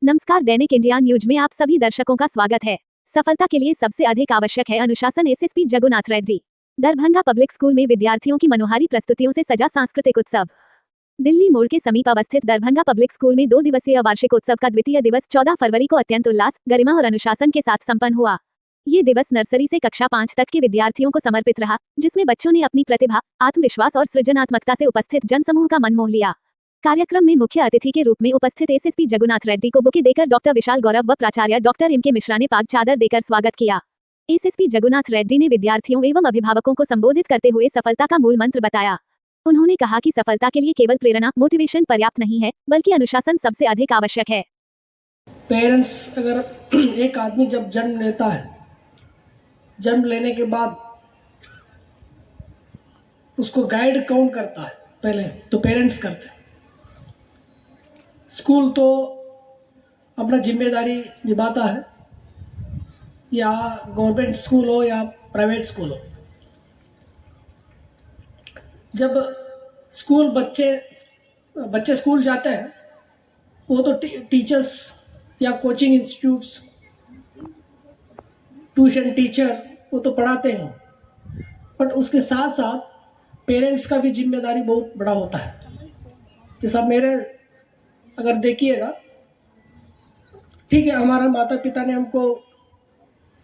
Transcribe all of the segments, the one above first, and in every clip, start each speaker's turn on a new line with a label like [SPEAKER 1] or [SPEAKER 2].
[SPEAKER 1] नमस्कार, दैनिक India news में आप सभी दर्शकों का स्वागत है। सफलता के लिए सबसे अधिक आवश्यक है अनुशासन। SSP Jagunath Reddy. Darbhanga public school में विद्यार्थियों की मनोहारी प्रस्तुतियों से सजा सांस्कृतिक उत्सव। दिल्ली मोड़ के समीप अवस्थित दरभंगा पब्लिक स्कूल में 2 दिवसीय वार्षिक उत्सव का द्वितीय दिवस 14 फरवरी को अत्यंत उल्लास, गरिमा और अनुशासन के साथ संपन्न हुआ। ये दिवस नर्सरी से कक्षा 5 तक के विद्यार्थियों को समर्पित रहा, जिसमें बच्चों ने अपनी प्रतिभा, आत्मविश्वास और सृजनात्मकता से उपस्थित जनसमूह का मन मोह लिया। कार्यक्रम में मुख्य अतिथि के रूप में उपस्थित एसएसपी जगुनाथ रेड्डी को बुके देकर डॉक्टर विशाल गौरव व प्राचार्य डॉक्टर एम के मिश्रा ने पाग चादर देकर स्वागत किया। एसएसपी जगुनाथ रेड्डी ने विद्यार्थियों एवं अभिभावकों को संबोधित करते हुए सफलता का मूल मंत्र बताया। उन्होंने कहा कि सफलता के लिए केवल प्रेरणा, मोटिवेशन पर्याप्त नहीं है, बल्कि अनुशासन सबसे अधिक आवश्यक है।
[SPEAKER 2] पेरेंट्स, अगर एक आदमी जब जन्म लेता है, जन्म लेने के बाद उसको गाइड कौन करता है? पहले तो पेरेंट्स करते हैं। स्कूल तो अपना जिम्मेदारी निभाता है, या गवर्नमेंट स्कूल हो या प्राइवेट स्कूल हो। जब स्कूल बच्चे स्कूल जाते हैं, वो तो टीचर्स या कोचिंग इंस्टीट्यूट्स, ट्यूशन टीचर वो तो पढ़ाते हैं, बट उसके साथ साथ पेरेंट्स का भी जिम्मेदारी बहुत बड़ा होता है। जैसा मेरे अगर देखिएगा, ठीक है, हमारे माता पिता ने हमको,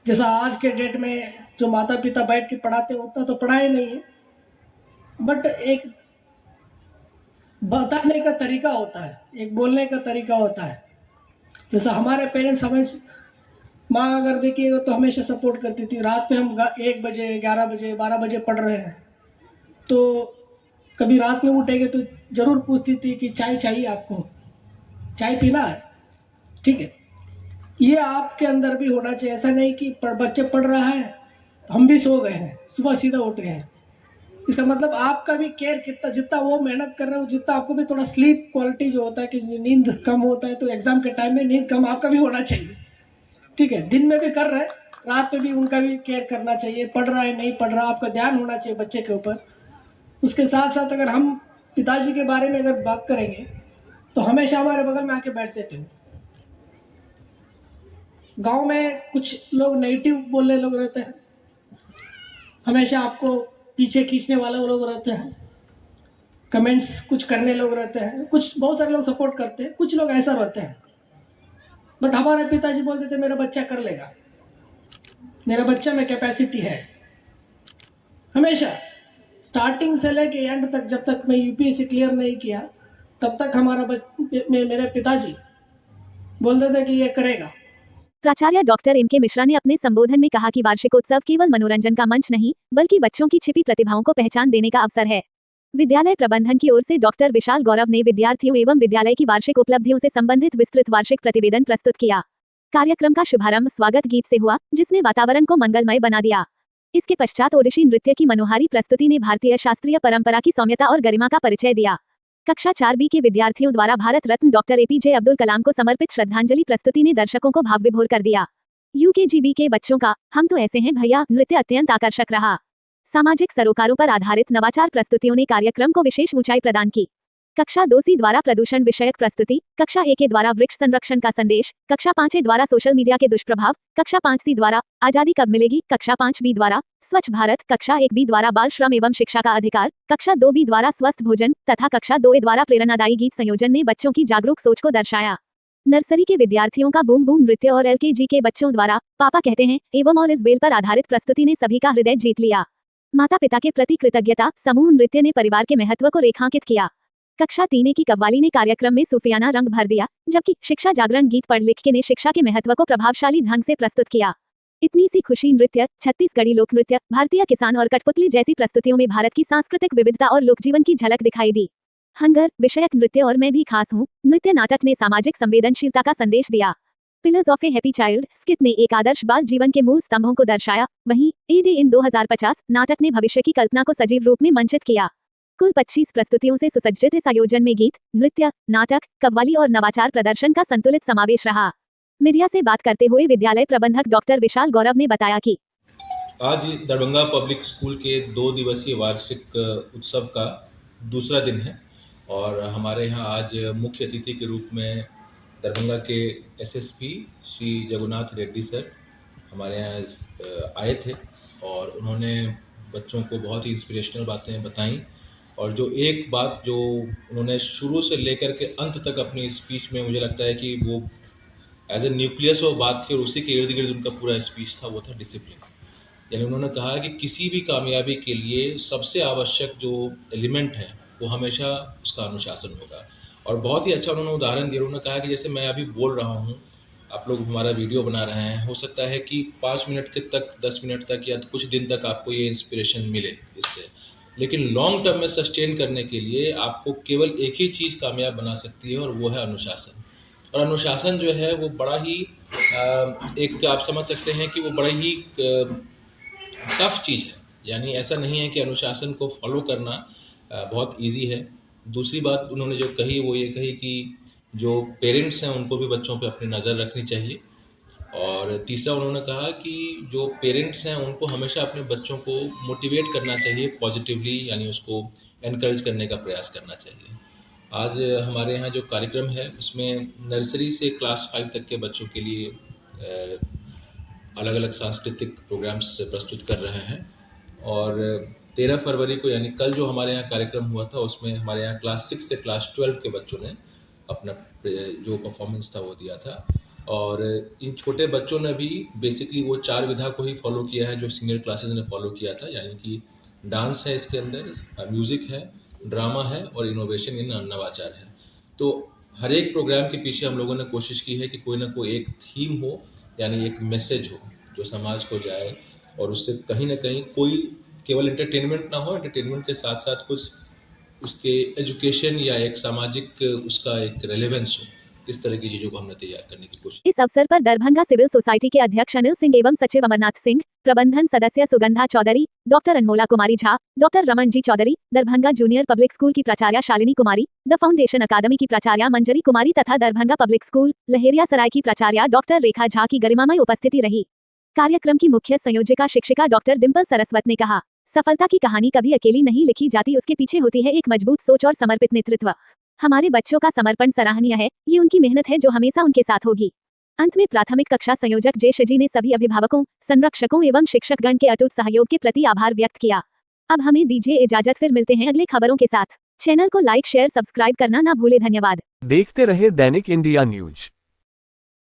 [SPEAKER 2] जैसा आज के डेट में जो माता पिता बैठ के पढ़ाते होता तो पढ़ाए नहीं है, बट एक बताने का तरीका होता है, एक बोलने का तरीका होता है। जैसा हमारे पेरेंट्स, हमें माँ अगर देखिएगा तो हमेशा सपोर्ट करती थी। रात में हम 1 बजे, 11 बजे, 12 बजे पढ़ रहे हैं, तो कभी रात में उठेंगे तो जरूर पूछती थी कि चाय चाहिए आपको, चाय पीना है, ठीक है। ये आपके अंदर भी होना चाहिए। ऐसा नहीं कि बच्चे पढ़ रहा है तो हम भी सो गए हैं, सुबह सीधा उठ गए हैं। इसका मतलब आपका भी केयर कितना, जितना वो मेहनत कर रहे हो, जितना आपको भी थोड़ा स्लीप क्वालिटी जो होता है कि नींद कम होता है, तो एग्जाम के टाइम में नींद कम आपका भी होना चाहिए, ठीक है। दिन में भी कर रहे हैं, रात में भी उनका भी केयर करना चाहिए। पढ़ रहा है नहीं पढ़ रहा, आपका ध्यान होना चाहिए बच्चे के ऊपर। उसके साथ साथ अगर हम पिताजी के बारे में अगर बात करेंगे तो हमेशा हमारे बगल में आके बैठते थे। गांव में कुछ लोग नेगेटिव बोलने लोग रहते हैं, हमेशा आपको पीछे खींचने वाले लोग रहते हैं, कमेंट्स कुछ करने लोग रहते हैं, कुछ बहुत सारे लोग सपोर्ट करते हैं, कुछ लोग ऐसा रहते हैं। बट हमारे पिताजी बोलते थे मेरा बच्चा कर लेगा, मेरा बच्चा में कैपेसिटी है। हमेशा स्टार्टिंग से लेके एंड तक, जब तक मैं यूपीएससी क्लियर नहीं किया तब तक मेरे पिताजी बोलते थे कि ये करेगा।
[SPEAKER 1] प्राचार्य डॉक्टर एम के मिश्रा ने अपने संबोधन में कहा कि वार्षिकोत्सव केवल मनोरंजन का मंच नहीं, बल्कि बच्चों की छिपी प्रतिभाओं को पहचान देने का अवसर है। विद्यालय प्रबंधन की ओर से डॉक्टर विशाल गौरव ने विद्यार्थियों एवं विद्यालय की वार्षिक उपलब्धियों से संबंधित विस्तृत वार्षिक प्रतिवेदन प्रस्तुत किया। कार्यक्रम का शुभारंभ स्वागत गीत से हुआ, जिसने वातावरण को मंगलमय बना दिया। इसके पश्चात ओडिशी नृत्य की मनोहारी प्रस्तुति ने भारतीय शास्त्रीय परंपरा की सौम्यता और गरिमा का परिचय दिया। कक्षा 4B के विद्यार्थियों द्वारा भारत रत्न डॉक्टर एपीजे अब्दुल कलाम को समर्पित श्रद्धांजलि प्रस्तुति ने दर्शकों को भाव विभोर कर दिया। यूकेजीबी के बच्चों का हम तो ऐसे हैं भैया नृत्य अत्यंत आकर्षक रहा। सामाजिक सरोकारों पर आधारित नवाचार प्रस्तुतियों ने कार्यक्रम को विशेष ऊंचाई प्रदान की। कक्षा 2C द्वारा प्रदूषण विषयक प्रस्तुति, कक्षा 1 द्वारा वृक्ष संरक्षण का संदेश, कक्षा 5 द्वारा सोशल मीडिया के दुष्प्रभाव, कक्षा 5C द्वारा आजादी कब मिलेगी, कक्षा 5B द्वारा स्वच्छ भारत, कक्षा 1B द्वारा बाल श्रम एवं शिक्षा का अधिकार, कक्षा 2B द्वारा स्वस्थ भोजन तथा कक्षा 2A द्वारा प्रेरणादायी गीत संयोजन ने बच्चों की जागरूक सोच को दर्शाया। नर्सरी के विद्यार्थियों का बूम बूम नृत्य और LKG के बच्चों द्वारा पापा कहते हैं एवं ऑल इज वेल पर आधारित प्रस्तुति ने सभी का हृदय जीत लिया। माता पिता के प्रति कृतज्ञता समूह नृत्य ने परिवार के महत्व को रेखांकित किया। कक्षा 3A की कव्वाली ने कार्यक्रम में सूफियाना रंग भर दिया, जबकि शिक्षा जागरण गीत पढ़ लिख के ने शिक्षा के महत्व को प्रभावशाली ढंग से प्रस्तुत किया। इतनी सी खुशी नृत्य, छत्तीसगढ़ी लोक नृत्य, भारतीय किसान और कठपुतली जैसी प्रस्तुतियों में भारत की सांस्कृतिक विविधता और लोकजीवन की झलक दिखाई दी। हंगर विषयक नृत्य और मैं भी खास हूँ नृत्य नाटक ने सामाजिक संवेदनशीलता का संदेश दिया। Pillars of A happy child skit ने एक आदर्श बाल जीवन के मूल स्तंभों को दर्शाया। वहीं ए डे इन 2050 नाटक ने भविष्य की कल्पना को सजीव रूप में मंचित किया। कुल 25 प्रस्तुतियों से सुसज्जित इस आयोजन में गीत, नृत्य, नाटक, कव्वाली और नवाचार प्रदर्शन का संतुलित समावेश रहा। मीडिया से बात करते हुए विद्यालय प्रबंधक डॉक्टर विशाल गौरव ने बताया कि
[SPEAKER 3] आज दरभंगा पब्लिक स्कूल के 2 दिवसीय वार्षिक उत्सव का दूसरा दिन है और हमारे यहाँ आज मुख्य अतिथि के रूप में दरभंगा के एसएसपी श्री जगन्नाथ रेड्डी सर हमारे यहाँ आए थे और उन्होंने बच्चों को बहुत ही इंस्पिरेशनल बातें बताईं और जो एक बात जो उन्होंने शुरू से लेकर के अंत तक अपनी स्पीच में मुझे लगता है कि वो एज ए न्यूक्लियस वो बात थी और उसी के इर्द गिर्द उनका पूरा स्पीच था, वो था डिसिप्लिन। यानी उन्होंने कहा कि किसी भी कामयाबी के लिए सबसे आवश्यक जो एलिमेंट है वो हमेशा उसका अनुशासन होगा। और बहुत ही अच्छा उन्होंने उदाहरण दिया। उन्होंने कहा कि जैसे मैं अभी बोल रहा हूँ, आप लोग हमारा वीडियो बना रहे हैं, हो सकता है कि 5 मिनट के तक 10 मिनट तक या कुछ दिन तक आपको ये इंस्पिरेशन मिले इससे, लेकिन लॉन्ग टर्म में सस्टेन करने के लिए आपको केवल एक ही चीज़ कामयाब बना सकती है और वो है अनुशासन। और अनुशासन जो है वो बड़ा ही एक आप समझ सकते हैं कि वो बड़ा ही टफ चीज़ है। यानी ऐसा नहीं है कि अनुशासन को फॉलो करना बहुत इजी है। दूसरी बात उन्होंने जो कही वो ये कही कि जो पेरेंट्स हैं उनको भी बच्चों पे अपनी नज़र रखनी चाहिए। और तीसरा उन्होंने कहा कि जो पेरेंट्स हैं उनको हमेशा अपने बच्चों को मोटिवेट करना चाहिए पॉजिटिवली, यानी उसको एनकरेज करने का प्रयास करना चाहिए। आज हमारे यहाँ जो कार्यक्रम है उसमें नर्सरी से क्लास 5 तक के बच्चों के लिए अलग अलग सांस्कृतिक प्रोग्राम्स प्रस्तुत कर रहे हैं। और 13 फरवरी को यानी कल जो हमारे यहाँ कार्यक्रम हुआ था उसमें हमारे यहाँ क्लास 6 से क्लास 12 के बच्चों ने अपना जो परफॉर्मेंस था वो दिया था। और इन छोटे बच्चों ने भी बेसिकली वो 4 विधा को ही फॉलो किया है जो सीनियर क्लासेस ने फॉलो किया था। यानी कि डांस है इसके अंदर, म्यूज़िक है, ड्रामा है और इनोवेशन यानी नवाचार है। तो हर एक प्रोग्राम के पीछे हम लोगों ने कोशिश की है कि कोई ना कोई एक थीम हो, यानी एक मैसेज हो जो समाज को जाए और उससे कहीं ना कहीं कोई केवल एंटरटेनमेंट ना हो, एंटरटेनमेंट के साथ साथ कुछ उसके एजुकेशन या एक सामाजिक उसका एक रेलेवेंस हो। इस तरह की चीज़ों को हमने तैयार करने की कोशिश।
[SPEAKER 1] इस अवसर पर दरभंगा सिविल सोसाइटी के अध्यक्ष अनिल सिंह एवं सचिव अमरनाथ सिंह, प्रबंधन सदस्य Sugandha Chaudhary, doctor Anmola Kumari Jha, doctor Raman ji Chaudhary, Darbhanga junior public school की प्राचार्या Shalini Kumari, the foundation academy की प्राचार्या मंजरी कुमारी तथा दरभंगा पब्लिक स्कूल लहेरिया सराय की प्राचार्या डॉक्टर रेखा झा की गरिमामय उपस्थिति रही। कार्यक्रम की मुख्य संयोजिका शिक्षिका डॉक्टर डिम्पल सरस्वत ने कहा, सफलता की कहानी कभी अकेली नहीं लिखी जाती, उसके पीछे होती है एक मजबूत सोच और समर्पित नेतृत्व। हमारे बच्चों का समर्पण सराहनीय है, ये उनकी मेहनत है जो हमेशा उनके साथ होगी। अंत में प्राथमिक कक्षा संयोजक जे शजी ने सभी अभिभावकों, संरक्षकों एवं शिक्षकगण के अटूट सहयोग के प्रति आभार व्यक्त किया। अब हमें दीजिए इजाजत, फिर मिलते हैं अगले खबरों के साथ। चैनल को लाइक शेयर सब्सक्राइब करना ना भूले। धन्यवाद।
[SPEAKER 4] देखते रहे दैनिक इंडिया न्यूज।